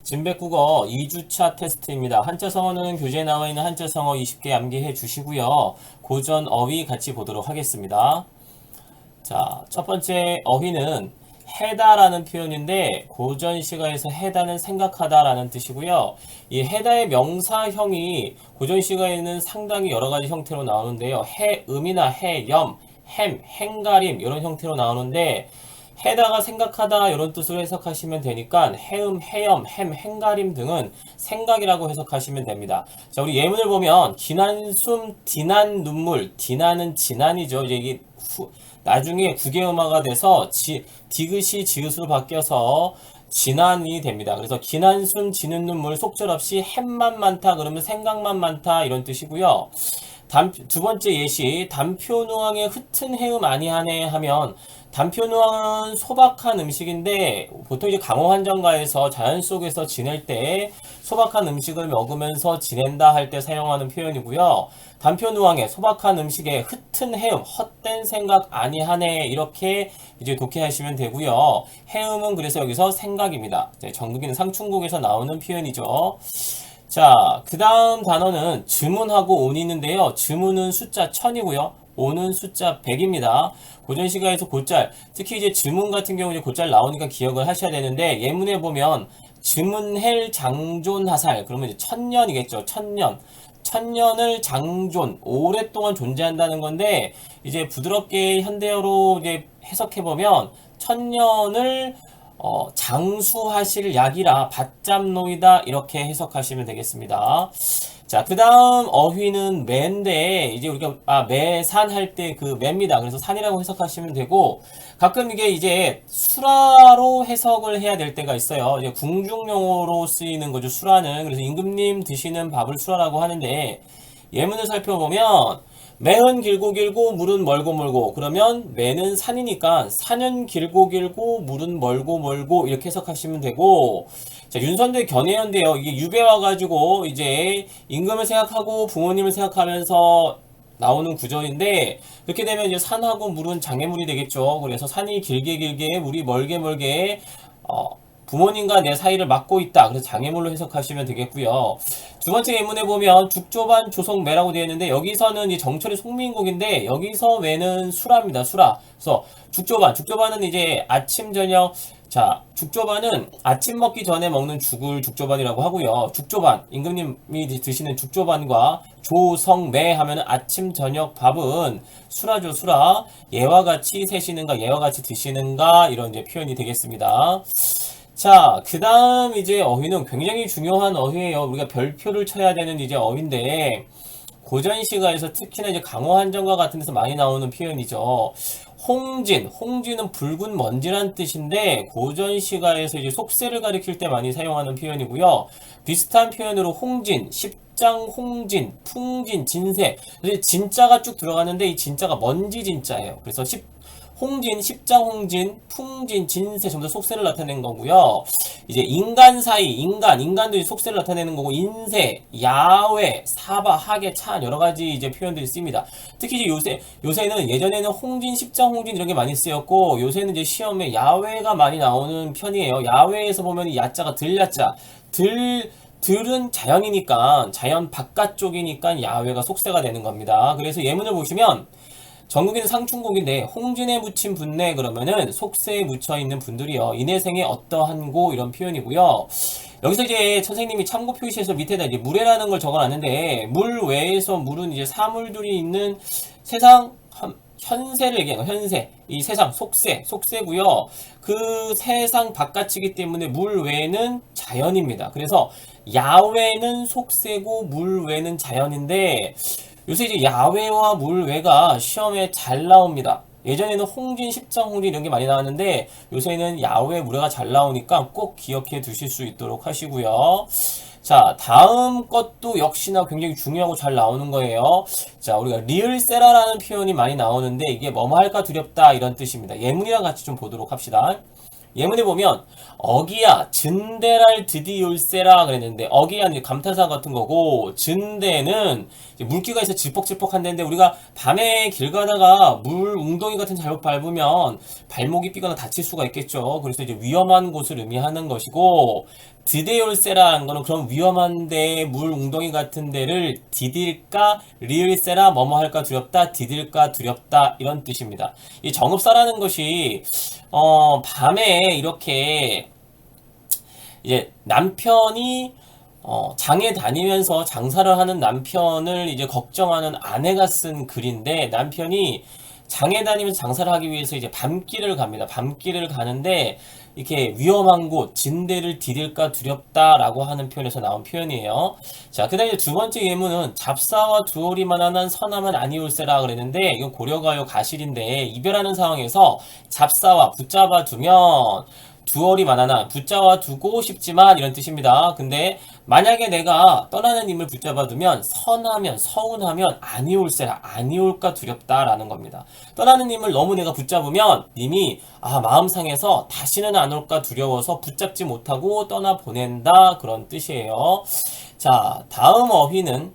진백국어 2주차 테스트입니다. 한자성어는 교재에 나와 있는 한자성어 20개 암기해 주시고요. 고전 어휘 같이 보도록 하겠습니다. 자, 첫 번째 어휘는 해다라는 표현인데 고전 시가에서 해다는 생각하다라는 뜻이고요. 이 해다의 명사형이 고전 시가에는 상당히 여러 가지 형태로 나오는데요. 해음이나 해염, 행가림 이런 형태로 나오는데 해다가 생각하다 이런 뜻으로 해석하시면 되니까 해음, 해염, 행가림 등은 생각이라고 해석하시면 됩니다. 자, 우리 예문을 보면 기난숨, 디난 눈물, 디난은 진난이죠. 이제 이게 나중에 국외음화가 돼서 디귿이 지읒으로 바뀌어서 진난이 됩니다. 그래서 기난숨, 지는 눈물, 속절없이 햄만 많다 그러면 생각만 많다 이런 뜻이고요. 두 번째 예시, 단표누항에 흩은 해음 아니하네 하면 단표누항은 소박한 음식인데 보통 이제 강호한정가에서 자연 속에서 지낼 때 소박한 음식을 먹으면서 지낸다 할 때 사용하는 표현이고요. 단표누항에 소박한 음식에 흩은 해음, 헛된 생각 아니하네 이렇게 이제 독해하시면 되고요. 해음은 그래서 여기서 생각입니다. 전국인 상충곡에서 나오는 표현이죠. 자, 그 다음 단어는 즈문하고 온이 있는데요. 즈문은 숫자 1000이고요. 온은 숫자 100입니다. 고전 시가에서 곧잘, 특히 이제 즈문 같은 경우 이제 곧잘 나오니까 기억을 하셔야 되는데, 예문에 보면 즈문헬 장존하살, 그러면 이제 1000년이겠죠. 1000년. 1000년을 장존, 오랫동안 존재한다는 건데, 이제 부드럽게 현대어로 이제 해석해보면, 1000년을 장수하실 약이라 받잡노이다 이렇게 해석하시면 되겠습니다. 자, 그 다음 어휘는 매인데 이제 우리가 매산 할 때 그 매입니다. 그래서 산이라고 해석하시면 되고 가끔 이게 이제 수라로 해석을 해야 될 때가 있어요. 이제 궁중용어로 쓰이는 거죠. 수라는. 그래서 임금님 드시는 밥을 수라라고 하는데 예문을 살펴보면 매는 길고 길고 물은 멀고 멀고 그러면 매는 산이니까 산은 길고 길고 물은 멀고 멀고 이렇게 해석하시면 되고 자, 윤선대 견해현대요. 이게 유배 와가지고 이제 임금을 생각하고 부모님을 생각하면서 나오는 구절인데 그렇게 되면 이제 산하고 물은 장애물이 되겠죠. 그래서 산이 길게 길게 물이 멀게 멀게 부모님과 내 사이를 막고 있다. 그래서 장애물로 해석하시면 되겠고요. 두 번째 예문에 보면 죽조반 조성매라고 되어 있는데 여기서는 이 정철이 송민국인데 여기서 매는 수라입니다. 수라. 그래서 죽조반은 이제 아침 저녁 자, 죽조반은 아침 먹기 전에 먹는 죽을 죽조반이라고 하고요. 죽조반, 임금님이 드시는 죽조반과 조성매 하면은 아침 저녁 밥은 수라죠, 수라. 예와 같이 세시는가, 예와 같이 드시는가 이런 이제 표현이 되겠습니다. 자, 그 다음 이제 어휘는 굉장히 중요한 어휘예요. 우리가 별표를 쳐야 되는 이제 어휘인데, 고전 시가에서 특히나 이제 강호한정가 같은 데서 많이 나오는 표현이죠. 홍진은 붉은 먼지란 뜻인데, 고전 시가에서 이제 속세를 가리킬 때 많이 사용하는 표현이고요. 비슷한 표현으로 홍진, 십장 홍진, 풍진, 진세. 진자가 쭉 들어가는데 이 진자가 먼지 진자예요. 그래서 홍진, 십장 홍진, 풍진, 진세 전부 다 속세를 나타내는 거고요. 이제 인간 사이, 인간도 이제 속세를 나타내는 거고, 인세, 야외, 사바, 하계, 찬 여러 가지 이제 표현들이 씁니다. 특히 이제 요새는 예전에는 홍진, 십장 홍진 이런 게 많이 쓰였고, 요새는 이제 시험에 야외가 많이 나오는 편이에요. 야외에서 보면 이 야자가 들야자, 들은 자연이니까, 자연 바깥쪽이니까 야외가 속세가 되는 겁니다. 그래서 예문을 보시면, 전국인 상충곡인데 홍진에 묻힌 분내 그러면은 속세에 묻혀있는 분들이요. 인해생에 어떠한고 이런 표현이고요. 여기서 이제 선생님이 참고 표시해서 밑에다 이제 물에라는 걸 적어놨는데 물 외에서 물은 이제 사물들이 있는 세상 현세를 얘기하는 거예요. 현세. 이 세상 속세고요. 그 세상 바깥이기 때문에 물 외에는 자연입니다. 그래서 야외는 속세고 물 외는 자연인데 요새 이제 야외와 물외가 시험에 잘 나옵니다. 예전에는 홍진, 십장 홍진 이런 게 많이 나왔는데 요새는 야외 물외가 잘 나오니까 꼭 기억해 두실 수 있도록 하시고요. 자, 다음 것도 역시나 굉장히 중요하고 잘 나오는 거예요. 자, 우리가 리을세라라는 표현이 많이 나오는데 이게 뭐뭐 할까 두렵다 이런 뜻입니다. 예문이랑 같이 좀 보도록 합시다. 예문에 보면 어기야 증대랄 드디올세라 그랬는데 어기야는 감탄사 같은 거고 증대는 물기가 있어 질퍽질퍽한 데인데 우리가 밤에 길 가다가 물 웅덩이 같은 데 잘못 밟으면 발목이 삐거나 다칠 수가 있겠죠. 그래서 이제 위험한 곳을 의미하는 것이고 드디올세라는 거는 그런 위험한데 물 웅덩이 같은 데를 디딜까 리을세라 뭐뭐 할까 두렵다 디딜까 두렵다 이런 뜻입니다. 이 정읍사라는 것이 밤에 이렇게 이제 남편이 장에 다니면서 장사를 하는 남편을 이제 걱정하는 아내가 쓴 글인데 남편이 장에 다니면서 장사를 하기 위해서 이제 밤길을 갑니다. 밤길을 가는데 이렇게 위험한 곳, 진대를 디딜까 두렵다라고 하는 표현에서 나온 표현이에요. 자, 그 다음에 두 번째 예문은 잡사와 두어리만한 선함은 아니올세라 그랬는데 이건 고려가요 가실인데 이별하는 상황에서 잡사와 붙잡아 두면 두어리 만하나 붙잡아 두고 싶지만 이런 뜻입니다. 근데 만약에 내가 떠나는 님을 붙잡아 두면 선하면 서운하면 아니올세라 아니올까 두렵다라는 겁니다. 떠나는 님을 너무 내가 붙잡으면 님이 마음 상해서 다시는 안 올까 두려워서 붙잡지 못하고 떠나 보낸다 그런 뜻이에요. 자, 다음 어휘는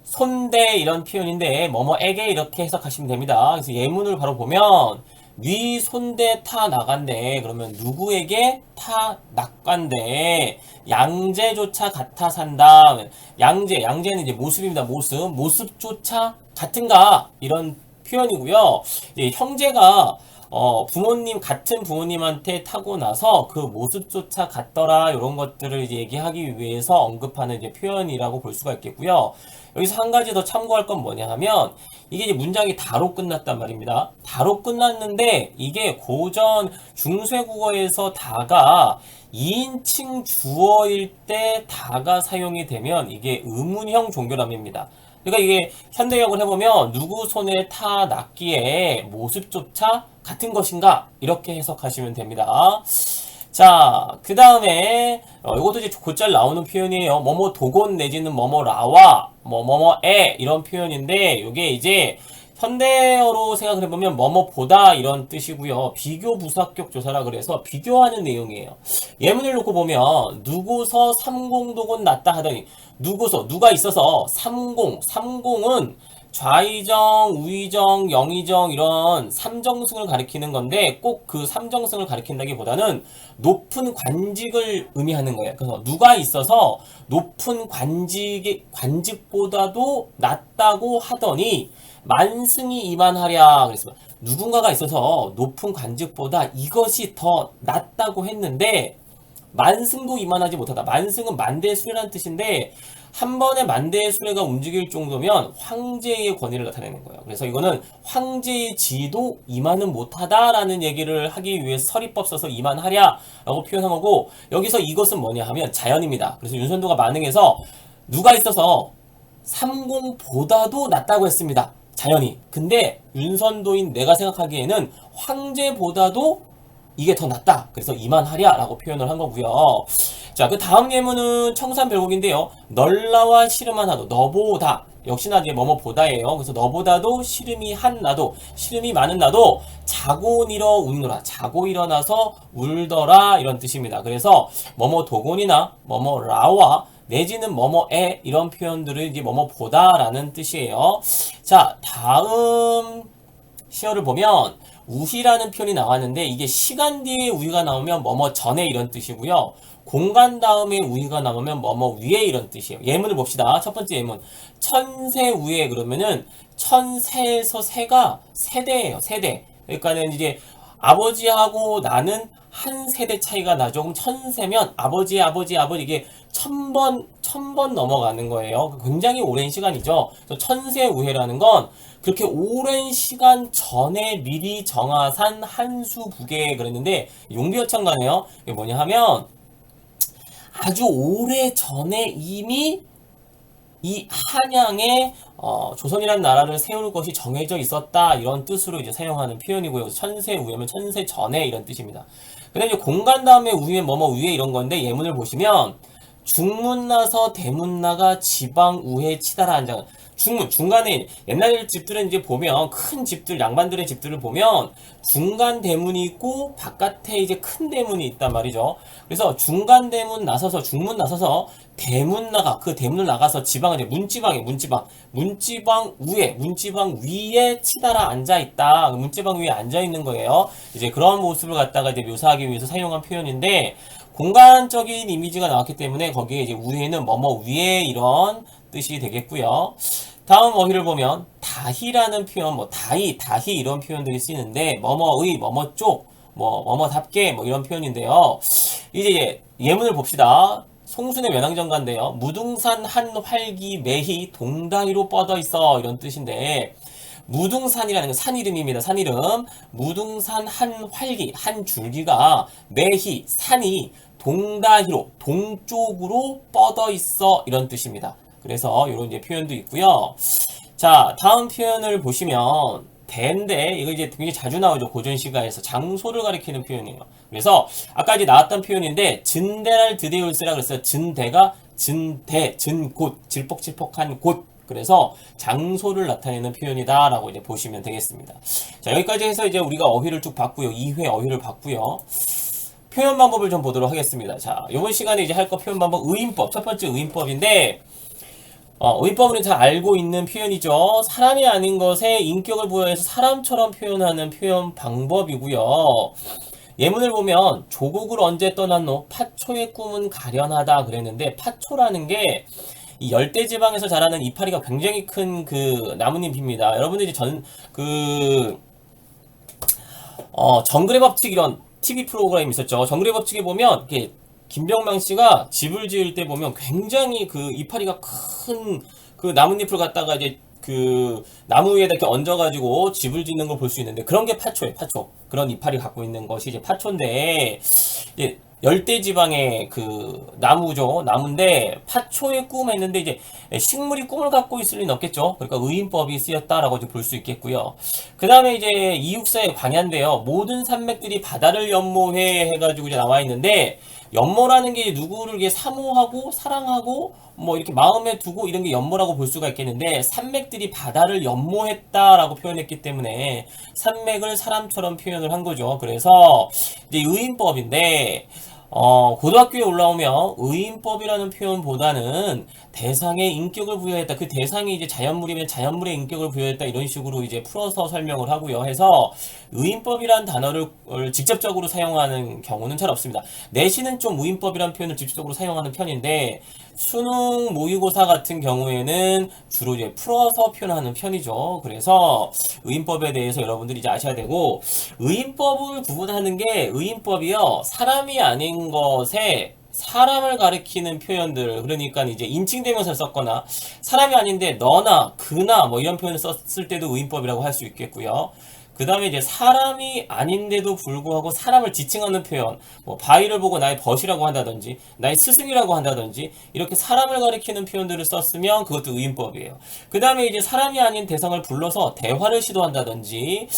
손대 이런 표현인데 뭐뭐에게 이렇게 해석하시면 됩니다. 그래서 예문을 바로 보면 위 손대 타 나간대. 그러면 누구에게 타 낙간대. 양재조차 같아 산다. 양재는 이제 모습입니다. 모습조차 같은가 이런 표현이고요. 이제 형제가 같은 부모님한테 타고 나서 그 모습조차 같더라 이런 것들을 이제 얘기하기 위해서 언급하는 이제 표현이라고 볼 수가 있겠고요. 여기서 한 가지 더 참고할 건 뭐냐 하면 이게 이제 문장이 다로 끝났단 말입니다. 다로 끝났는데 이게 고전 중세국어에서 다가 2인칭 주어일 때 다가 사용이 되면 이게 의문형 종결함입니다. 그러니까 이게 현대역을 해보면 누구 손에 타 낫기에 모습조차 같은 것인가 이렇게 해석하시면 됩니다. 자, 그 다음에 이것도 이제 곧잘 나오는 표현이에요. 뭐뭐 도곤 내지는 뭐뭐 라와 뭐뭐에 이런 표현인데 이게 이제 현대어로 생각을 해보면 뭐뭐 보다 이런 뜻이고요. 비교 부사격 조사라 그래서 비교하는 내용이에요. 예문을 놓고 보면 누구서 삼공도곤 났다 하더니 누구서 누가 있어서 삼공은 좌의정, 우의정, 영의정 이런 삼정승을 가리키는 건데 꼭 그 삼정승을 가리킨다기보다는 높은 관직을 의미하는 거예요. 그래서 누가 있어서 높은 관직보다도 낫다고 하더니 만승이 이만하랴 그랬어요. 누군가가 있어서 높은 관직보다 이것이 더 낫다고 했는데 만승도 이만하지 못하다. 만승은 만대의 수레라는 뜻인데 한 번에 만대의 수레가 움직일 정도면 황제의 권위를 나타내는 거예요. 그래서 이거는 황제의 지위도 이만은 못하다라는 얘기를 하기 위해서 서리법 써서 이만하랴라고 표현한 거고 여기서 이것은 뭐냐 하면 자연입니다. 그래서 윤선도가 만응해서 누가 있어서 삼공보다도 낫다고 했습니다. 자연이. 근데 윤선도인 내가 생각하기에는 황제보다도 이게 더 낫다. 그래서 이만하랴 라고 표현을 한 거고요. 자, 그 다음 예문은 청산별곡인데요. 널라와 시름한 나도 너보다 역시나 이제 뭐뭐보다예요. 그래서 너보다도 시름이 한 나도 시름이 많은 나도 자고 일어 우노라 자고 일어나서 울더라 이런 뜻입니다. 그래서 뭐뭐 도곤이나 뭐뭐라와 내지는 뭐뭐에 이런 표현들을 이제 뭐뭐보다라는 뜻이에요. 자, 다음 시어를 보면 우희라는 표현이 나왔는데 이게 시간 뒤에 우희가 나오면 뭐뭐 전에 이런 뜻이고요. 공간 다음에 우희가 나오면 뭐뭐 위에 이런 뜻이에요. 예문을 봅시다. 첫 번째 예문. 천세 우에 그러면은 천세에서 세가 세대예요. 세대. 그러니까는 이제 아버지하고 나는 한 세대 차이가 나죠. 그럼 천세면 아버지 이게 천 번 넘어가는 거예요. 굉장히 오랜 시간이죠. 그래서 천세우해라는 건 그렇게 오랜 시간 전에 미리 정하산 한수부계 그랬는데 용비어천가네요. 이게 뭐냐 하면 아주 오래 전에 이미 이 한양에 조선이라는 나라를 세울 것이 정해져 있었다 이런 뜻으로 이제 사용하는 표현이고요. 천세 우회면 천세 전에 이런 뜻입니다. 근데 이제 공간 다음에 우회 뭐뭐 위에 이런 건데 예문을 보시면 중문나서 대문나가 지방 우회 치다라 한장 중간에 옛날 집들은 이제 보면 큰 집들, 양반들의 집들을 보면 중간 대문이 있고 바깥에 이제 큰 대문이 있단 말이죠. 그래서 중간 대문 나서서 중문 나서서 대문 나가 그 대문을 나가서 지방은 이제 문지방 위에 치달아 앉아 있다. 문지방 위에 앉아 있는 거예요. 이제 그런 모습을 갖다가 이제 묘사하기 위해서 사용한 표현인데 공간적인 이미지가 나왔기 때문에 거기에 이제 위에는 뭐뭐 위에 이런 뜻이 되겠고요. 다음 어휘를 보면 다희라는 표현, 뭐 다희 이런 표현들이 쓰이는데 뭐뭐의, 뭐뭐 쪽, 뭐뭐답게 뭐 이런 표현인데요. 이제 예문을 봅시다. 송순의 외낭정가인데요. 무등산 한 활기 매희 동다리로 뻗어 있어 이런 뜻인데 무등산이라는 건 산 이름입니다. 산 이름. 무등산 한 활기, 한 줄기가 매희, 산이 동다리로, 동쪽으로 뻗어 있어 이런 뜻입니다. 그래서 이런 이제 표현도 있고요. 자, 다음 표현을 보시면 대인데 이거 이제 굉장히 자주 나오죠. 고전 시가에서 장소를 가리키는 표현이에요. 그래서 아까 이제 나왔던 표현인데 진대랄 드대울세라 그랬어요. 진대가 진대, 진곳, 질퍽질퍽한 곳. 그래서 장소를 나타내는 표현이다 라고 이제 보시면 되겠습니다. 자, 여기까지 해서 이제 우리가 어휘를 쭉 봤고요. 2회 어휘를 봤고요. 표현 방법을 좀 보도록 하겠습니다. 자, 이번 시간에 이제 할 거 표현 방법 의인법. 첫 번째 의인법인데 의인법은 잘 알고 있는 표현이죠. 사람이 아닌 것에 인격을 부여해서 사람처럼 표현하는 표현 방법이고요. 예문을 보면 조국을 언제 떠났노? 파초의 꿈은 가련하다 그랬는데 파초라는 게 이 열대지방에서 자라는 이파리가 굉장히 큰 그 나뭇잎입니다. 여러분들이 정글의 법칙 이런 TV 프로그램 있었죠. 정글의 법칙에 보면 이렇게 김병만 씨가 집을 지을 때 보면 굉장히 그 이파리가 큰 그 나뭇잎을 갖다가 이제 그 나무 위에다 이렇게 얹어가지고 집을 짓는 걸 볼 수 있는데 그런 게 파초예요. 파초. 그런 이파리 갖고 있는 것이 이제 파초인데 이제 열대지방의 그 나무죠. 나무인데 파초의 꿈 했는데 이제 식물이 꿈을 갖고 있을 리는 없겠죠. 그러니까 의인법이 쓰였다라고 이제 볼 수 있겠고요. 그 다음에 이제 이육사의 광야인데요. 모든 산맥들이 바다를 연모해 해가지고 이제 나와 있는데 연모라는 게 누구를 이렇게 사모하고 사랑하고 뭐 이렇게 마음에 두고 이런 게 연모라고 볼 수가 있겠는데 산맥들이 바다를 연모했다라고 표현했기 때문에 산맥을 사람처럼 표현을 한 거죠. 그래서 이제 의인법인데 고등학교에 올라오면 의인법이라는 표현보다는 대상에 인격을 부여했다. 그 대상이 이제 자연물이면 자연물의 인격을 부여했다. 이런 식으로 이제 풀어서 설명을 하고요. 해서 의인법이라는 단어를 직접적으로 사용하는 경우는 잘 없습니다. 내신은 좀 의인법이라는 표현을 직접적으로 사용하는 편인데 수능 모의고사 같은 경우에는 주로 이제 풀어서 표현하는 편이죠. 그래서 의인법에 대해서 여러분들이 이제 아셔야 되고 의인법을 구분하는 게 의인법이요. 사람이 아닌 것에 사람을 가리키는 표현들 그러니까 이제 인칭대명사를 썼거나 사람이 아닌데 너나 그나 뭐 이런 표현을 썼을 때도 의인법이라고 할 수 있겠고요. 그 다음에 이제 사람이 아닌데도 불구하고 사람을 지칭하는 표현, 뭐 바위를 보고 나의 벗이라고 한다든지, 나의 스승이라고 한다든지, 이렇게 사람을 가리키는 표현들을 썼으면 그것도 의인법이에요. 그 다음에 이제 사람이 아닌 대상을 불러서 대화를 시도한다든지,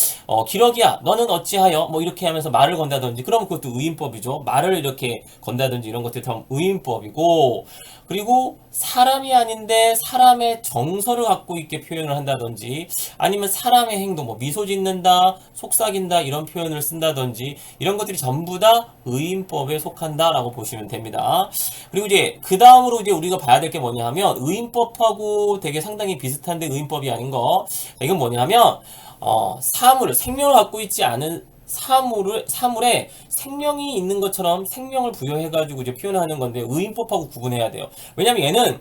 기러기야, 너는 어찌하여? 뭐 이렇게 하면서 말을 건다든지, 그러면 그것도 의인법이죠. 말을 이렇게 건다든지 이런 것들이 다 의인법이고, 그리고 사람이 아닌데 사람의 정서를 갖고 있게 표현을 한다든지 아니면 사람의 행동 뭐 미소 짓는다 속삭인다 이런 표현을 쓴다든지 이런 것들이 전부 다 의인법에 속한다 라고 보시면 됩니다. 그리고 이제 그 다음으로 이제 우리가 봐야 될 게 뭐냐 하면 의인법하고 되게 상당히 비슷한데 의인법이 아닌 거 이건 뭐냐 하면 생명을 갖고 있지 않은 사물에 생명이 있는 것처럼 생명을 부여해가지고 이제 표현하는 건데 의인법하고 구분해야 돼요. 왜냐면 얘는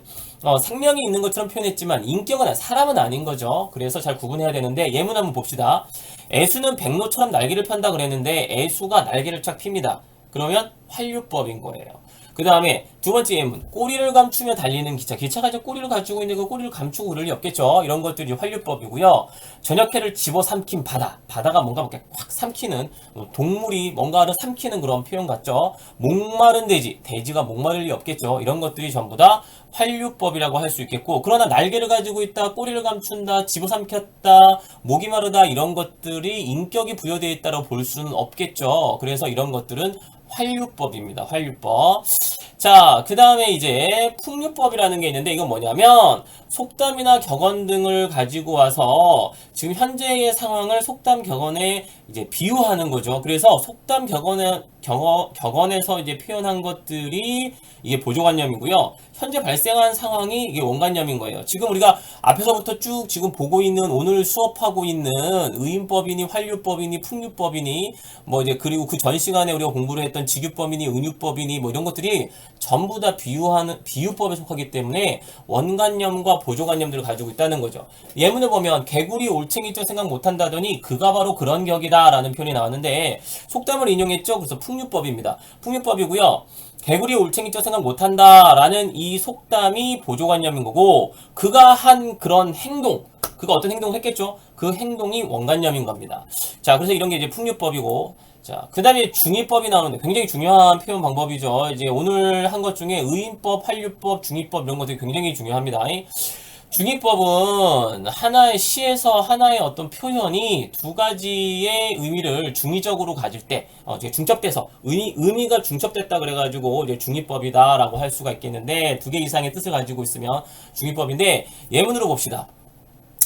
생명이 있는 것처럼 표현했지만 인격은 사람은 아닌 거죠. 그래서 잘 구분해야 되는데 예문 한번 봅시다. 애수는 백로처럼 날개를 편다 그랬는데 애수가 날개를 쫙 핍니다. 그러면 활류법인 거예요. 그 다음에 두 번째 예문 꼬리를 감추며 달리는 기차 기차가 이제 꼬리를 가지고 있는데 그 꼬리를 감추고 그럴 리 없겠죠. 이런 것들이 활류법이고요. 저녁회를 집어삼킨 바다가 뭔가 이렇게 확 삼키는 동물이 뭔가를 삼키는 그런 표현 같죠. 목마른 돼지가 목마를 리 없겠죠. 이런 것들이 전부 다 활류법이라고 할 수 있겠고 그러나 날개를 가지고 있다 꼬리를 감춘다 집어삼켰다 목이 마르다 이런 것들이 인격이 부여되어 있다고 볼 수는 없겠죠. 그래서 이런 것들은 활류법입니다. 활류법. 자, 그 다음에 이제 풍류법이라는 게 있는데 이건 뭐냐면 속담이나 격언 등을 가지고 와서 지금 현재의 상황을 속담 격언에 이제 비유하는 거죠. 그래서 속담 격언에서 이제 표현한 것들이 이게 보조관념이고요. 현재 발생한 상황이 이게 원관념인 거예요. 지금 우리가 앞에서부터 쭉 지금 보고 있는 오늘 수업하고 있는 의인법이니 활류법이니 풍류법이니 뭐 이제 그리고 그 전 시간에 우리가 공부를 했던 직유법이니 은유법이니 뭐 이런 것들이 전부 다 비유법에 속하기 때문에 원관념과 보조관념들을 가지고 있다는 거죠. 예문을 보면 개구리 올챙이죠 생각 못한다더니 그가 바로 그런 격이다 라는 표현이 나왔는데 속담을 인용했죠. 그래서 풍류법입니다. 풍류법이고요. 개구리 올챙이죠 생각 못한다 라는 이 속담이 보조관념인 거고 그가 한 그런 행동 그가 어떤 행동을 했겠죠? 그 행동이 원관념인 겁니다. 자, 그래서 이런 게 이제 풍류법이고 자, 그 다음에 중의법이 나오는데 굉장히 중요한 표현 방법이죠. 이제 오늘 한 것 중에 의인법, 활류법, 중의법 이런 것들이 굉장히 중요합니다. 중의법은 하나의 시에서 하나의 어떤 표현이 두 가지의 의미를 중의적으로 가질 때, 이제 중첩돼서 의미가 중첩됐다 그래가지고 이제 중의법이다라고 할 수가 있겠는데 두 개 이상의 뜻을 가지고 있으면 중의법인데 예문으로 봅시다.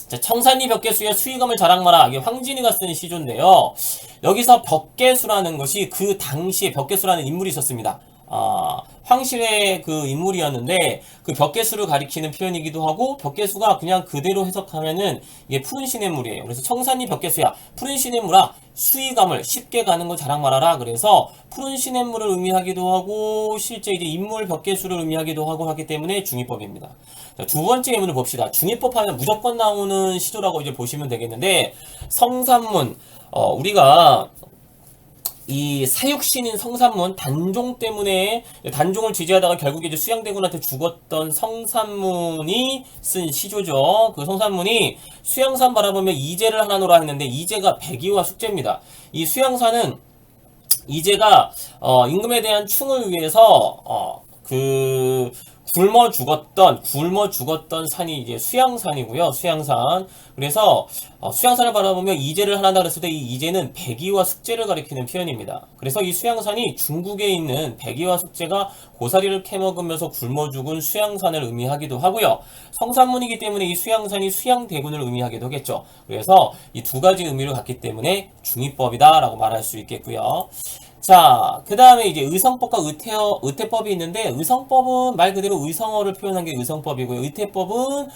자, 청산리 벽계수의 수의감을 자랑마라. 이게 황진이가 쓴 시조인데요. 여기서 벽계수라는 것이 그 당시에 벽계수라는 인물이 있었습니다. 황실의 그 인물이었는데 그 벽계수를 가리키는 표현이기도 하고 벽계수가 그냥 그대로 해석하면은 이게 푸른 시냇물이에요. 그래서 청산리 벽계수야 푸른 시냇물아 수의감을 쉽게 가는 거 자랑 말아라. 그래서 푸른 시냇물을 의미하기도 하고 실제 이제 인물 벽계수를 의미하기도 하고 하기 때문에 중의법입니다. 자, 두 번째 예문을 봅시다. 중의법 하면 무조건 나오는 시조라고 이제 보시면 되겠는데 성산문 우리가 이 사육신인 성산문 단종 때문에 단종을 지지하다가 결국에 이제 수양대군한테 죽었던 성산문이 쓴 시조죠. 그 성산문이 수양산 바라보며 이제를 하나노라 했는데 이제가 백의와 숙제입니다. 이 수양산은 이제가 임금에 대한 충을 위해서 굶어 죽었던 산이 이제 수양산이고요. 수양산. 그래서 수양산을 바라보며 이제를 하나다 그랬을 때 이 이제는 백의와 숙제를 가리키는 표현입니다. 그래서 이 수양산이 중국에 있는 백의와 숙제가 고사리를 캐먹으면서 굶어 죽은 수양산을 의미하기도 하고요. 성산문이기 때문에 이 수양산이 수양대군을 의미하기도 하겠죠. 그래서 이 두 가지 의미를 갖기 때문에 중의법이다라고 말할 수 있겠고요. 자, 그 다음에 이제 의성법과 의태법이 있는데, 의성법은 말 그대로 의성어를 표현한 게 의성법이고요. 의태법은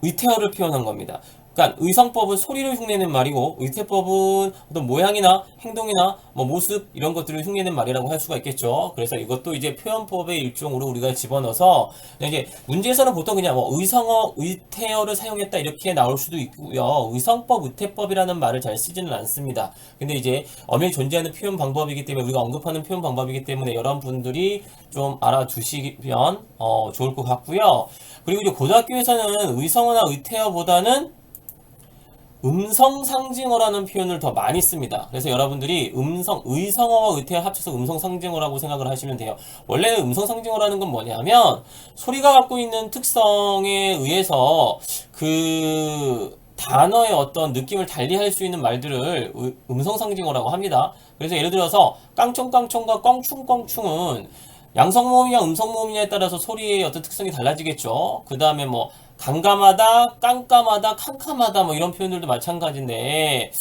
의태어를 표현한 겁니다. 그러니까 의성법은 소리를 흉내낸 말이고, 의태법은 어떤 모양이나 행동이나 뭐 모습 이런 것들을 흉내낸 말이라고 할 수가 있겠죠. 그래서 이것도 이제 표현법의 일종으로 우리가 집어넣어서 이제 문제에서는 보통 그냥 뭐 의성어, 의태어를 사용했다 이렇게 나올 수도 있고요. 의성법, 의태법이라는 말을 잘 쓰지는 않습니다. 근데 이제 엄연히 존재하는 표현 방법이기 때문에 우리가 언급하는 표현 방법이기 때문에 여러분들이 좀 알아두시면 좋을 것 같고요. 그리고 이제 고등학교에서는 의성어나 의태어보다는 음성상징어라는 표현을 더 많이 씁니다. 그래서 여러분들이 의성어와 의태어 합쳐서 음성상징어라고 생각을 하시면 돼요. 원래 음성상징어라는 건 뭐냐면 소리가 갖고 있는 특성에 의해서 그 단어의 어떤 느낌을 달리할 수 있는 말들을 음성상징어라고 합니다. 그래서 예를 들어서 깡총깡총과 껑충껑충은 양성모음이냐 음성모음이냐에 따라서 소리의 어떤 특성이 달라지겠죠. 그 다음에 뭐 강감하다, 깜깜하다, 캄캄하다 뭐 이런 표현들도 마찬가지인데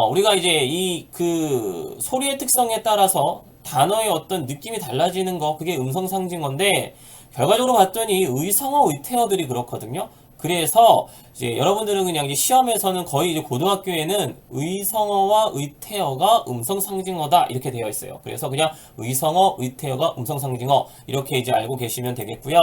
우리가 이제 이 그 소리의 특성에 따라서 단어의 어떤 느낌이 달라지는 거 그게 음성상징어인데 결과적으로 봤더니 의성어, 의태어들이 그렇거든요. 그래서 이제 여러분들은 그냥 이제 시험에서는 거의 이제 고등학교에는 의성어와 의태어가 음성상징어다 이렇게 되어 있어요. 그래서 그냥 의성어, 의태어가 음성상징어 이렇게 이제 알고 계시면 되겠고요.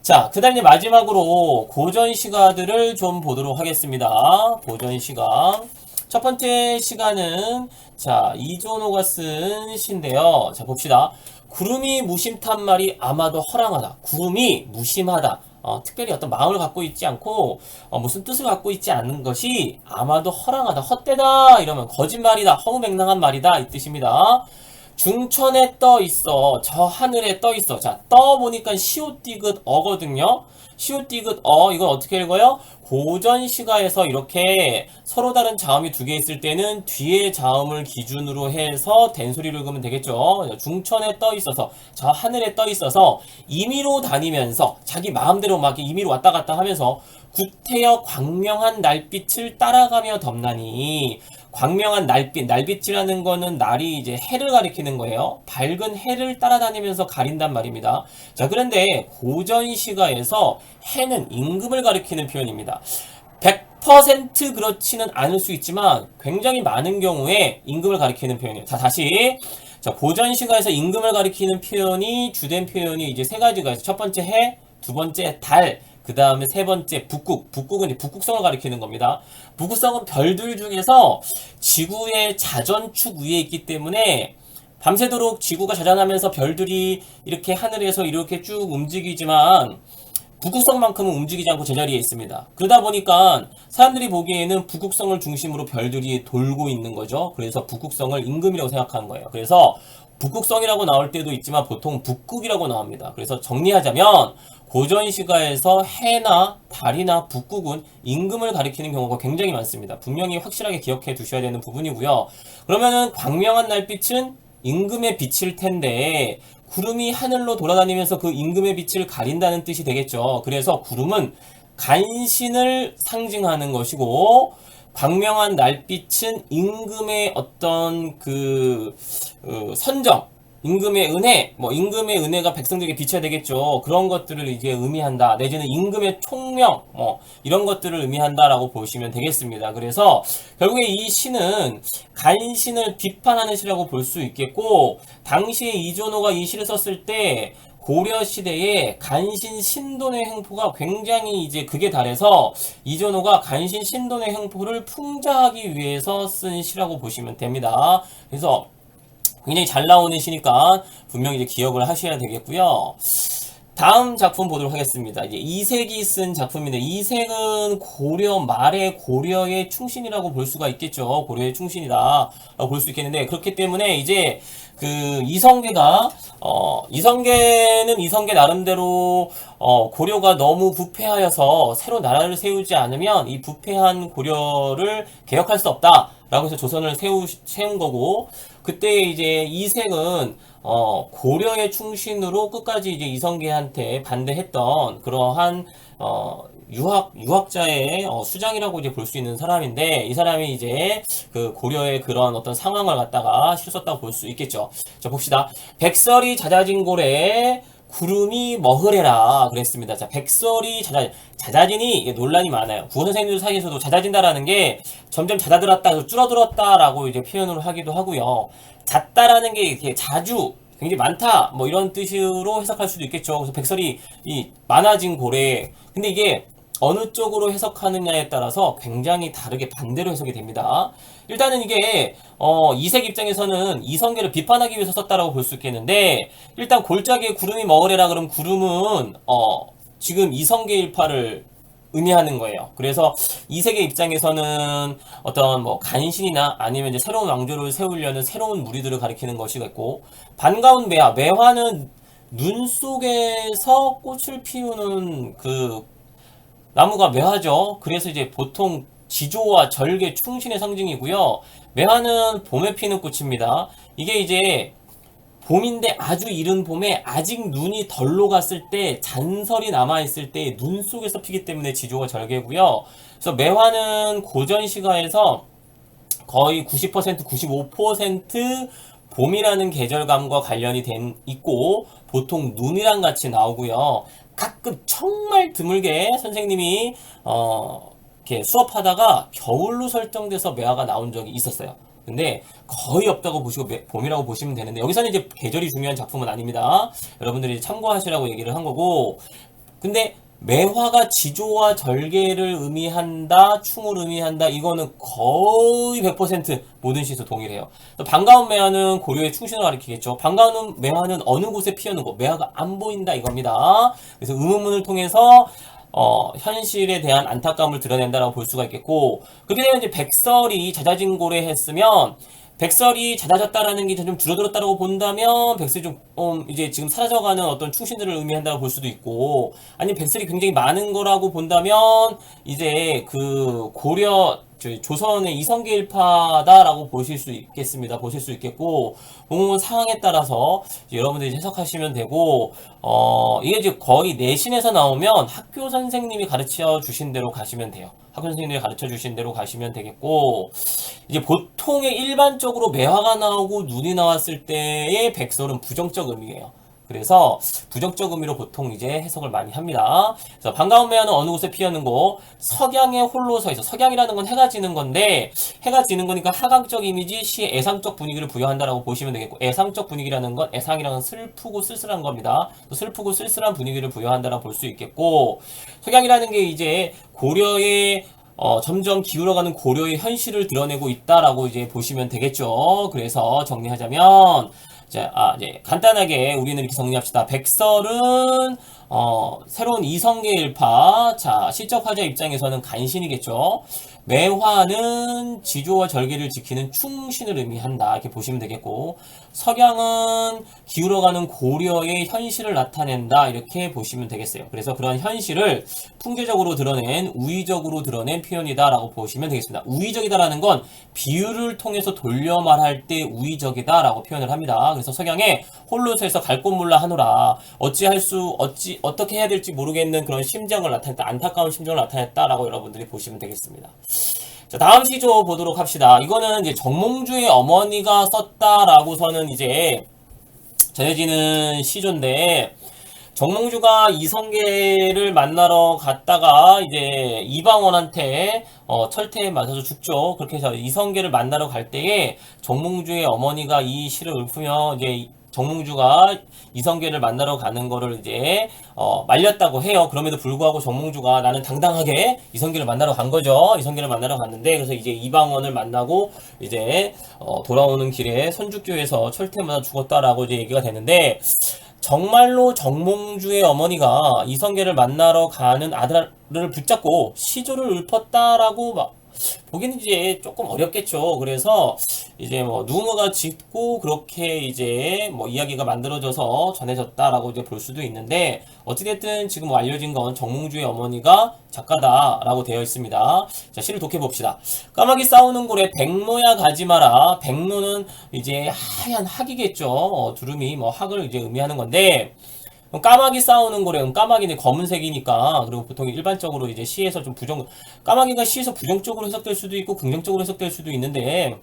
자, 그 다음에 마지막으로 고전시가들을 좀 보도록 하겠습니다. 고전시가. 첫 번째 시가는, 자, 이존호가 쓴 시인데요. 자, 봅시다. 구름이 무심탄 말이 아마도 허랑하다. 구름이 무심하다. 특별히 어떤 마음을 갖고 있지 않고, 무슨 뜻을 갖고 있지 않는 것이 아마도 허랑하다. 헛되다. 이러면 거짓말이다. 허무맹랑한 말이다. 이 뜻입니다. 중천에 떠 있어. 저 하늘에 떠 있어. 자, 떠 보니까 시옷디귿 어거든요. 시옷 디귿 이건 어떻게 읽어요? 고전 시가에서 이렇게 서로 다른 자음이 두 개 있을 때는 뒤에 자음을 기준으로 해서 된소리를 읽으면 되겠죠. 중천에 떠 있어서, 저 하늘에 떠 있어서 임의로 다니면서 자기 마음대로 막 임의로 왔다 갔다 하면서 구태여 광명한 날빛을 따라가며 덮나니, 광명한 날빛, 날빛이라는 거는 날이 이제 해를 가리키는 거예요. 밝은 해를 따라다니면서 가린단 말입니다. 자, 그런데 고전 시가에서 해는 임금을 가리키는 표현입니다. 100% 그렇지는 않을 수 있지만 굉장히 많은 경우에 임금을 가리키는 표현이에요. 자, 다시. 자, 고전 시가에서 임금을 가리키는 표현이 주된 표현이 이제 세 가지가 있어요. 첫 번째 해, 두 번째 달, 그 다음에 세 번째 북극. 북극은 이제 북극성을 가리키는 겁니다. 북극성은 별들 중에서 지구의 자전축 위에 있기 때문에 밤새도록 지구가 자전하면서 별들이 이렇게 하늘에서 이렇게 쭉 움직이지만 북극성만큼은 움직이지 않고 제자리에 있습니다. 그러다 보니까 사람들이 보기에는 북극성을 중심으로 별들이 돌고 있는 거죠. 그래서 북극성을 임금이라고 생각하는 거예요. 그래서 북극성이라고 나올 때도 있지만 보통 북극이라고 나옵니다. 그래서 정리하자면 고전 시가에서 해나 달이나 북극은 임금을 가리키는 경우가 굉장히 많습니다. 분명히 확실하게 기억해 두셔야 되는 부분이고요. 그러면은 광명한 날빛은 임금의 빛일 텐데 구름이 하늘로 돌아다니면서 그 임금의 빛을 가린다는 뜻이 되겠죠. 그래서 구름은 간신을 상징하는 것이고 광명한 날빛은 임금의 어떤 선정, 임금의 은혜, 임금의 은혜가 백성들에게 비춰야 되겠죠. 그런 것들을 이제 의미한다. 내지는 임금의 총명, 이런 것들을 의미한다라고 보시면 되겠습니다. 그래서 결국에 이 시는 간신을 비판하는 시라고 볼 수 있겠고, 당시에 이존호가 이 시를 썼을 때 고려 시대에 간신 신돈의 횡포가 굉장히 이제 극에 달해서 이존호가 간신 신돈의 횡포를 풍자하기 위해서 쓴 시라고 보시면 됩니다. 그래서 굉장히 잘 나오는 시니까 분명히 이제 기억을 하셔야 되겠고요. 다음 작품 보도록 하겠습니다. 이제 이색이 쓴 작품인데, 이색은 고려 말의 고려의 충신이라고 볼 수가 있겠죠. 고려의 충신이다 볼 수 있겠는데, 그렇기 때문에 이제 이성계가 이성계는 이성계 나름대로 고려가 너무 부패하여서 새로 나라를 세우지 않으면 이 부패한 고려를 개혁할 수 없다라고 해서 조선을 세운 거고, 그때 이제 이색은 고려의 충신으로 끝까지 이제 이성계한테 반대했던 그러한 유학자의 수장이라고 이제 볼 수 있는 사람인데, 이 사람이 이제 그 고려의 그런 어떤 상황을 갖다가 실었다고 볼 수 있겠죠. 자, 봅시다. 백설이 잦아진 고래 구름이 머흐레라 그랬습니다. 자, 백설이 잦아지니 논란이 많아요. 국어 선생님들 사이에서도 잦아진다라는 게 점점 잦아들었다, 줄어들었다라고 이제 표현을 하기도 하고요. 잦다라는 게 이렇게 자주, 굉장히 많다, 이런 뜻으로 해석할 수도 있겠죠. 그래서 백설이 많아진 고래. 근데 이게 어느 쪽으로 해석하느냐에 따라서 굉장히 다르게 반대로 해석이 됩니다. 일단은 이게 이색 입장에서는 이성계를 비판하기 위해서 썼다라고 볼 수 있겠는데, 일단 골짜기에 구름이 머으래라 그럼 구름은 지금 이성계 일파를 의미하는 거예요. 그래서 이색의 입장에서는 어떤 간신이나 아니면 이제 새로운 왕조를 세우려는 새로운 무리들을 가리키는 것이겠고, 반가운 매화는 눈 속에서 꽃을 피우는 나무가 매화죠. 그래서 이제 보통 지조와 절개, 충신의 상징이고요. 매화는 봄에 피는 꽃입니다. 이게 이제 봄인데 아주 이른 봄에 아직 눈이 덜 녹았을 때, 잔설이 남아있을 때 눈 속에서 피기 때문에 지조가 절개고요. 그래서 매화는 고전 시가에서 거의 90%, 95% 봄이라는 계절감과 관련이 있고, 보통 눈이랑 같이 나오고요. 가끔 정말 드물게 선생님이 이렇게 수업하다가 겨울로 설정돼서 매화가 나온 적이 있었어요. 근데 거의 없다고 보시고 봄이라고 보시면 되는데, 여기서는 이제 계절이 중요한 작품은 아닙니다. 여러분들이 참고하시라고 얘기를 한 거고, 근데 매화가 지조와 절개를 의미한다, 충을 의미한다, 이거는 거의 100% 모든 시에서 동일해요. 반가운 매화는 고려의 충신을 가리키겠죠. 반가운 매화는 어느 곳에 피었는 매화가 안 보인다 이겁니다. 그래서 의문문을 통해서 현실에 대한 안타까움을 드러낸다라고 볼 수가 있겠고, 그렇게 되면 이제 백설이 잦아진 고래 했으면, 백설이 잦아졌다라는 게 좀 줄어들었다라고 본다면 백설이 좀 이제 지금 사라져가는 어떤 충신들을 의미한다고 볼 수도 있고, 아니면 백설이 굉장히 많은 거라고 본다면 이제 그 고려 조선의 이성계일파다라고 보실 수 있겠습니다. 보실 수 있겠고, 공은 상황에 따라서 여러분들이 해석하시면 되고, 이게 이제 거의 내신에서 나오면 학교 선생님이 가르쳐 주신 대로 가시면 돼요. 학교 선생님이 가르쳐 주신 대로 가시면 되겠고, 이제 보통의 일반적으로 매화가 나오고 눈이 나왔을 때의 백설은 부정적 의미예요. 그래서 부정적 의미로 보통 이제 해석을 많이 합니다. 그래서 반가운 매화는 어느 곳에 피었는고, 석양에 홀로 서 있어. 석양이라는 건 해가 지는 건데, 해가 지는 거니까 하강적 이미지, 시의 애상적 분위기를 부여한다라고 보시면 되겠고, 애상적 분위기라는 건 애상이라는 슬프고 쓸쓸한 겁니다. 슬프고 쓸쓸한 분위기를 부여한다라고 볼 수 있겠고, 석양이라는 게 이제 고려의 점점 기울어가는 고려의 현실을 드러내고 있다라고 이제 보시면 되겠죠. 그래서 정리하자면, 자, 이제 간단하게 우리는 이렇게 정리합시다. 백설은 새로운 이성계 일파, 자, 시적 화자 입장에서는 간신이겠죠. 매화는 지조와 절개를 지키는 충신을 의미한다. 이렇게 보시면 되겠고, 석양은 기울어가는 고려의 현실을 나타낸다. 이렇게 보시면 되겠어요. 그래서 그런 현실을 풍계적으로 드러낸, 우의적으로 드러낸 표현이다라고 보시면 되겠습니다. 우의적이다라는 건 비유를 통해서 돌려 말할 때 우의적이다라고 표현을 합니다. 그래서 석양에 홀로 서서 갈 곳 몰라 하노라. 어떻게 해야 될지 모르겠는 그런 심정을 나타냈다. 안타까운 심정을 나타냈다라고 여러분들이 보시면 되겠습니다. 자, 다음 시조 보도록 합시다. 이거는 이제 정몽주의 어머니가 썼다라고서는 이제 전해지는 시조인데, 정몽주가 이성계를 만나러 갔다가 이제 이방원한테 철퇴에 맞아서 죽죠. 그렇게 해서 이성계를 만나러 갈 때에 정몽주의 어머니가 이 시를 읊으며 이제 정몽주가 이성계를 만나러 가는 거를 이제 말렸다고 해요. 그럼에도 불구하고 정몽주가 나는 당당하게 이성계를 만나러 간 거죠. 이성계를 만나러 갔는데, 그래서 이제 이방원을 만나고 이제 돌아오는 길에 선주교에서 철퇴에 맞아 죽었다라고 이제 얘기가 되는데, 정말로 정몽주의 어머니가 이성계를 만나러 가는 아들을 붙잡고 시조를 읊었다라고 막 보기는 이제 조금 어렵겠죠. 그래서 이제 뭐 누군가가 짓고 그렇게 이제 뭐 이야기가 만들어져서 전해졌다라고 이제 볼 수도 있는데, 어찌됐든 지금 뭐 알려진 건 정몽주의 어머니가 작가다라고 되어 있습니다. 자, 시를 독해 봅시다. 까마귀 싸우는 고래 백로야 가지 마라. 백로는 이제 하얀 학이겠죠. 두루미 뭐 학을 이제 의미하는 건데, 까마귀 싸우는 고래, 까마귀는 검은색이니까, 그리고 보통 일반적으로 이제 시에서 좀 까마귀가 시에서 부정적으로 해석될 수도 있고 긍정적으로 해석될 수도 있는데,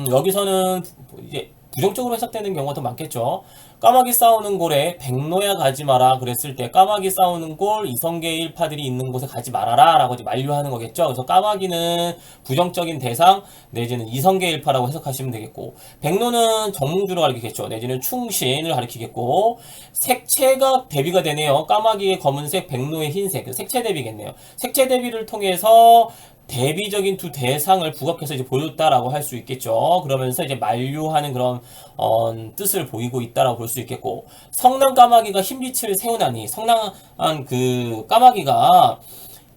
여기서는 이제 부정적으로 해석되는 경우가 더 많겠죠. 까마귀 싸우는 골에 백로야 가지 마라 그랬을 때, 까마귀 싸우는 골 이성계 일파들이 있는 곳에 가지 말아라 라고 이제 만류하는 거겠죠. 그래서 까마귀는 부정적인 대상 내지는 이성계 일파라고 해석하시면 되겠고, 백로는 정몽주를 가리키겠죠. 내지는 충신을 가리키겠고, 색채가 대비가 되네요. 까마귀의 검은색, 백로의 흰색, 색채 대비겠네요. 색채 대비를 통해서 대비적인 두 대상을 부각해서 이제 보였다라고 할 수 있겠죠. 그러면서 이제 만류하는 그런 뜻을 보이고 있다라고 볼 수 있겠고, 성난 까마귀가 흰빛을 세우나니, 성난한 그 까마귀가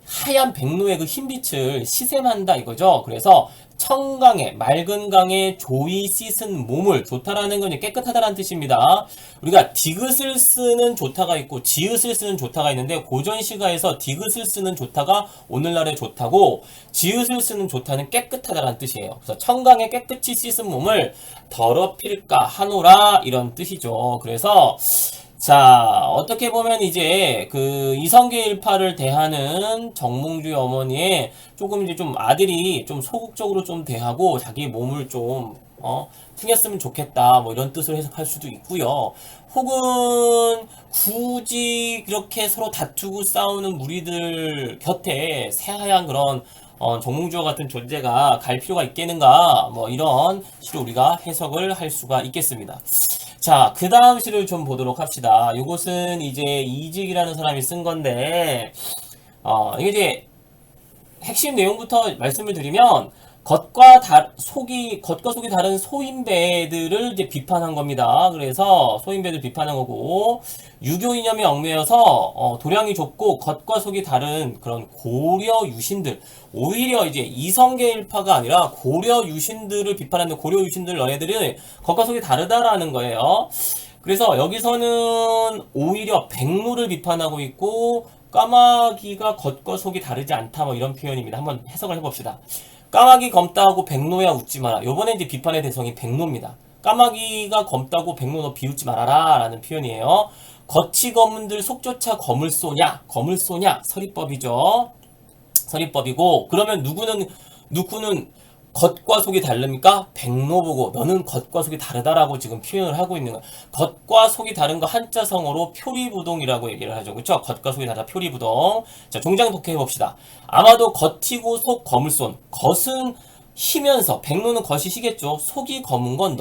하얀 백로의 그 흰빛을 시샘한다 이거죠. 그래서 청강에, 맑은 강에 조이 씻은 몸을, 좋다라는 건 깨끗하다라는 뜻입니다. 우리가 디귿을 쓰는 좋다가 있고 지읒을 쓰는 좋다가 있는데, 고전 시가에서 디귿을 쓰는 좋다가 오늘날의 좋다고, 지읒을 쓰는 좋다는 깨끗하다라는 뜻이에요. 그래서 청강에 깨끗이 씻은 몸을 더럽힐까 하노라 이런 뜻이죠. 그래서 자, 어떻게 보면 이제 그 이성계 일파를 대하는 정몽주의 어머니의 조금 이제 좀 아들이 좀 소극적으로 좀 대하고 자기 몸을 좀 풍겼으면 좋겠다 뭐 이런 뜻을 해석할 수도 있고요. 혹은 굳이 그렇게 서로 다투고 싸우는 무리들 곁에 새하얀 그런 정몽주와 같은 존재가 갈 필요가 있겠는가, 뭐 이런 시로 우리가 해석을 할 수가 있겠습니다. 자, 그 다음 시를 좀 보도록 합시다. 이것은 이제 이직이라는 사람이 쓴 건데, 이게 이제 핵심 내용부터 말씀을 드리면, 겉과 속이 다른 소인배들을 이제 비판한 겁니다. 그래서 소인배들 비판한 거고, 유교 이념에 얽매여서 도량이 좁고 겉과 속이 다른 그런 고려 유신들, 오히려 이제 이성계 일파가 아니라 고려 유신들을 비판하는, 고려 유신들 너네들은 겉과 속이 다르다라는 거예요. 그래서 여기서는 오히려 백로를 비판하고 있고, 까마귀가 겉과 속이 다르지 않다, 뭐 이런 표현입니다. 한번 해석을 해봅시다. 까마귀 검다하고 백로야 웃지 마라. 요번에 이제 비판의 대상이 백로입니다. 까마귀가 검다고 백로 너 비웃지 말아라 라는 표현이에요. 겉이 검은들 속조차 검을 쏘냐? 검을 쏘냐? 서리법이죠. 서리법이고, 그러면 누구는 겉과 속이 다릅니까? 백로 보고 너는 겉과 속이 다르다라고 지금 표현을 하고 있는 거야. 겉과 속이 다른 거 한자성어로 표리부동이라고 얘기를 하죠. 그렇죠? 겉과 속이 다르다 표리부동. 자, 종장 독해해 봅시다. 아마도 겉이고 속 검을 쏜. 겉은 희면서, 백로는 겉이 희겠죠. 속이 검은 건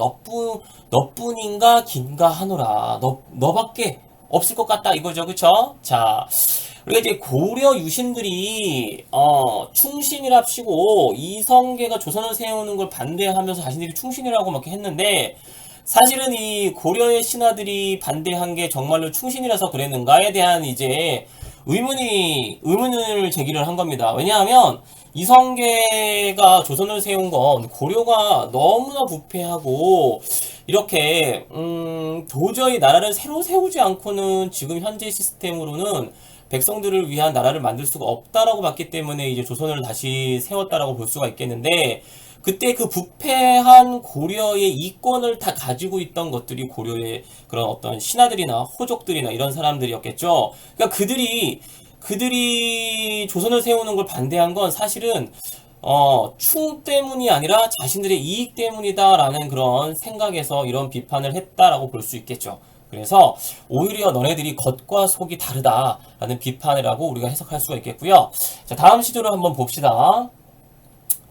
너뿐인가 긴가 하노라. 너밖에 없을 것 같다 이거죠. 그쵸? 자, 우리가 이제 고려 유신들이 충신이랍시고 이성계가 조선을 세우는 걸 반대하면서 자신들이 충신이라고 막 했는데, 사실은 이 고려의 신하들이 반대한 게 정말로 충신이라서 그랬는가에 대한 이제 의문을 제기를 한 겁니다. 왜냐하면 이성계가 조선을 세운 건 고려가 너무나 부패하고 이렇게 도저히 나라를 새로 세우지 않고는 지금 현재 시스템으로는 백성들을 위한 나라를 만들 수가 없다라고 봤기 때문에 이제 조선을 다시 세웠다라고 볼 수가 있겠는데, 그때 그 부패한 고려의 이권을 다 가지고 있던 것들이 고려의 그런 어떤 신하들이나 호족들이나 이런 사람들이었겠죠. 그러니까 그들이 조선을 세우는 걸 반대한 건 사실은 충 때문이 아니라 자신들의 이익 때문이다라는 그런 생각에서 이런 비판을 했다라고 볼 수 있겠죠. 그래서 오히려 너네들이 겉과 속이 다르다라는 비판이라고 우리가 해석할 수가 있겠고요. 자, 다음 시조를 한번 봅시다.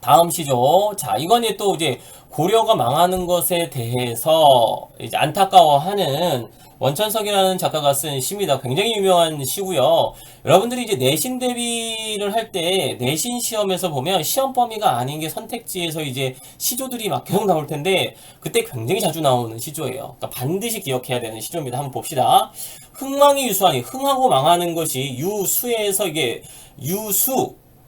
다음 시조. 자, 이건 또 이제 고려가 망하는 것에 대해서 이제 안타까워하는 원천석이라는 작가가 쓴 시입니다. 굉장히 유명한 시고요. 여러분들이 이제 내신 대비를 할 때 내신 시험에서 보면 시험 범위가 아닌 게 선택지에서 이제 시조들이 막 계속 나올 텐데, 그때 굉장히 자주 나오는 시조예요. 그러니까 반드시 기억해야 되는 시조입니다. 한번 봅시다. 흥망이 유수하니, 흥하고 망하는 것이 유수에서 이게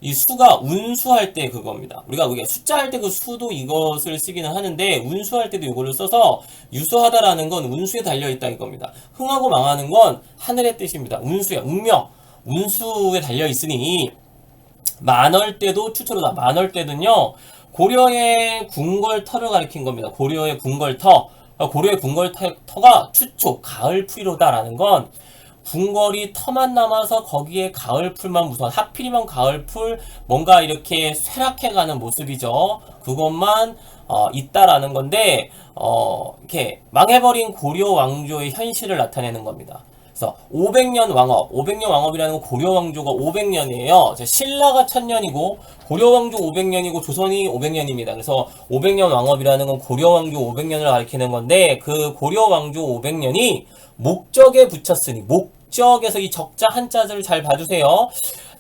이 수가 운수할 때 그겁니다. 우리가 숫자 할 때 그 수도 이것을 쓰기는 하는데, 운수할 때도 이거를 써서 유수하다라는 건 운수에 달려있다 이겁니다. 흥하고 망하는 건 하늘의 뜻입니다. 운수야, 운명, 운수에 달려있으니 만월 때도 추초로다. 만월 때는요, 고려의 궁궐터를 가리킨 겁니다. 고려의 궁궐터. 고려의 궁궐터가 추초, 가을풀이로다라는 건 궁궐이 터만 남아서 거기에 가을풀만 무서운, 하필이면 가을풀, 뭔가 이렇게 쇠락해가는 모습이죠. 그것만 있다라는 건데, 이렇게 망해버린 고려 왕조의 현실을 나타내는 겁니다. 그래서 500년 왕업이라는 건 고려 왕조가 500년이에요. 신라가 1000년이고 고려 왕조 500년이고 조선이 500년입니다. 그래서 500년 왕업이라는 건 고려 왕조 500년을 가리키는 건데, 그 고려 왕조 500년이 목적에 붙였으니, 목적에서 이 적자 한자를 잘 봐주세요.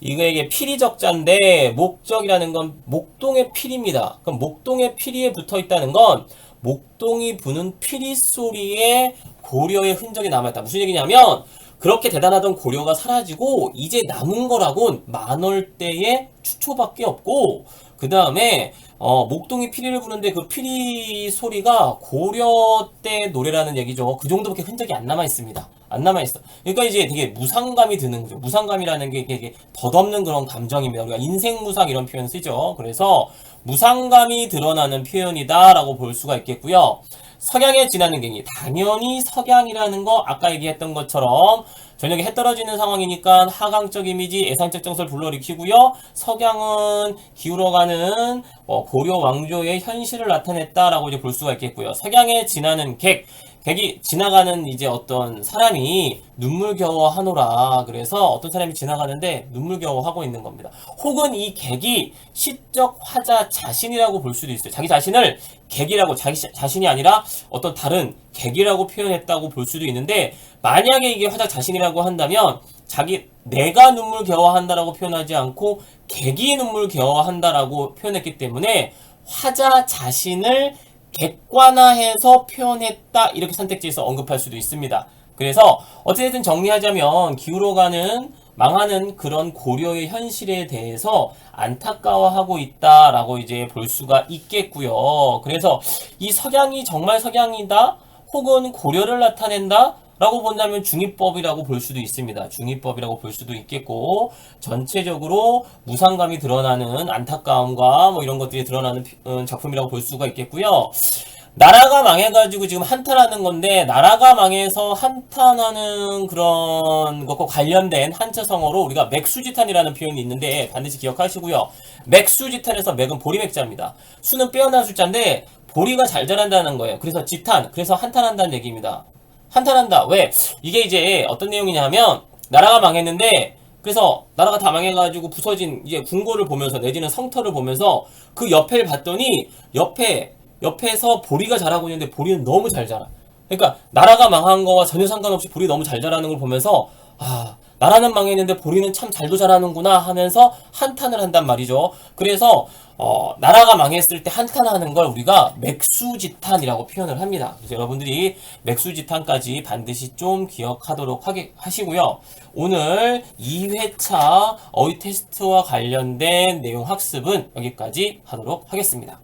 이게 필이 적자인데 목적이라는 건 목동의 필입니다. 그럼 목동의 필이에 붙어 있다는 건 목동이 부는 피리 소리에 고려의 흔적이 남아있다. 무슨 얘기냐면, 그렇게 대단하던 고려가 사라지고 이제 남은 거라곤 만월때의 추초밖에 없고, 그 다음에 목동이 피리를 부는데 그 피리 소리가 고려 때 노래라는 얘기죠. 그 정도밖에 흔적이 안 남아있습니다. 안 남아있어. 그러니까 이제 되게 무상감이 드는 거죠. 무상감이라는 게 이게 덧없는 그런 감정입니다. 우리가 인생무상 이런 표현 쓰죠. 그래서 무상감이 드러나는 표현이다라고 볼 수가 있겠고요. 석양에 지나는 갱이, 당연히 석양이라는 거 아까 얘기했던 것처럼 저녁에 해 떨어지는 상황이니까 하강적 이미지, 애상적 정서를 불러일으키고요. 석양은 기울어가는 고려 왕조의 현실을 나타냈다라고 이제 볼 수가 있겠고요. 석양에 지나는 객이 지나가는 이제 어떤 사람이 눈물겨워하노라. 그래서 어떤 사람이 지나가는데 눈물겨워하고 있는 겁니다. 혹은 이 객이 시적 화자 자신이라고 볼 수도 있어요. 자기 자신을 객이라고, 자기 자신이 아니라 어떤 다른 객이라고 표현했다고 볼 수도 있는데, 만약에 이게 화자 자신이라고 한다면 내가 눈물겨워한다라고 표현하지 않고 객이 눈물겨워한다라고 표현했기 때문에 화자 자신을 객관화해서 표현했다 이렇게 선택지에서 언급할 수도 있습니다. 그래서 어쨌든 정리하자면 기울어가는 망하는 그런 고려의 현실에 대해서 안타까워하고 있다라고 이제 볼 수가 있겠고요. 그래서 이 석양이 정말 석양이다 혹은 고려를 나타낸다 라고 본다면 중의법이라고 볼 수도 있습니다. 중의법이라고 볼 수도 있겠고 전체적으로 무상감이 드러나는 안타까움과 뭐 이런 것들이 드러나는 작품이라고 볼 수가 있겠고요. 나라가 망해가지고 지금 한탄하는 건데 나라가 망해서 한탄하는 그런 것과 관련된 한자성어로 우리가 맥수지탄이라는 표현이 있는데 반드시 기억하시고요. 맥수지탄에서 맥은 보리맥자입니다. 수는 빼어난 숫자인데 보리가 잘 자란다는 거예요. 그래서 지탄, 그래서 한탄한다는 얘기입니다. 한탄한다. 왜? 이게 이제 어떤 내용이냐면 나라가 망했는데 그래서 나라가 다 망해가지고 부서진 이제 궁궐을 보면서 내지는 성터를 보면서 그 옆을 봤더니 옆에서 보리가 자라고 있는데 보리는 너무 잘 자라. 그러니까 나라가 망한 거와 전혀 상관없이 보리 너무 잘 자라는 걸 보면서 아 나라는 망했는데 보리는 참 잘도 자라는구나 하면서 한탄을 한단 말이죠. 그래서 나라가 망했을 때 한탄하는 걸 우리가 맥수지탄이라고 표현을 합니다. 그래서 여러분들이 맥수지탄까지 반드시 좀 기억하도록 하시고요. 오늘 2회차 어휘 테스트와 관련된 내용 학습은 여기까지 하도록 하겠습니다.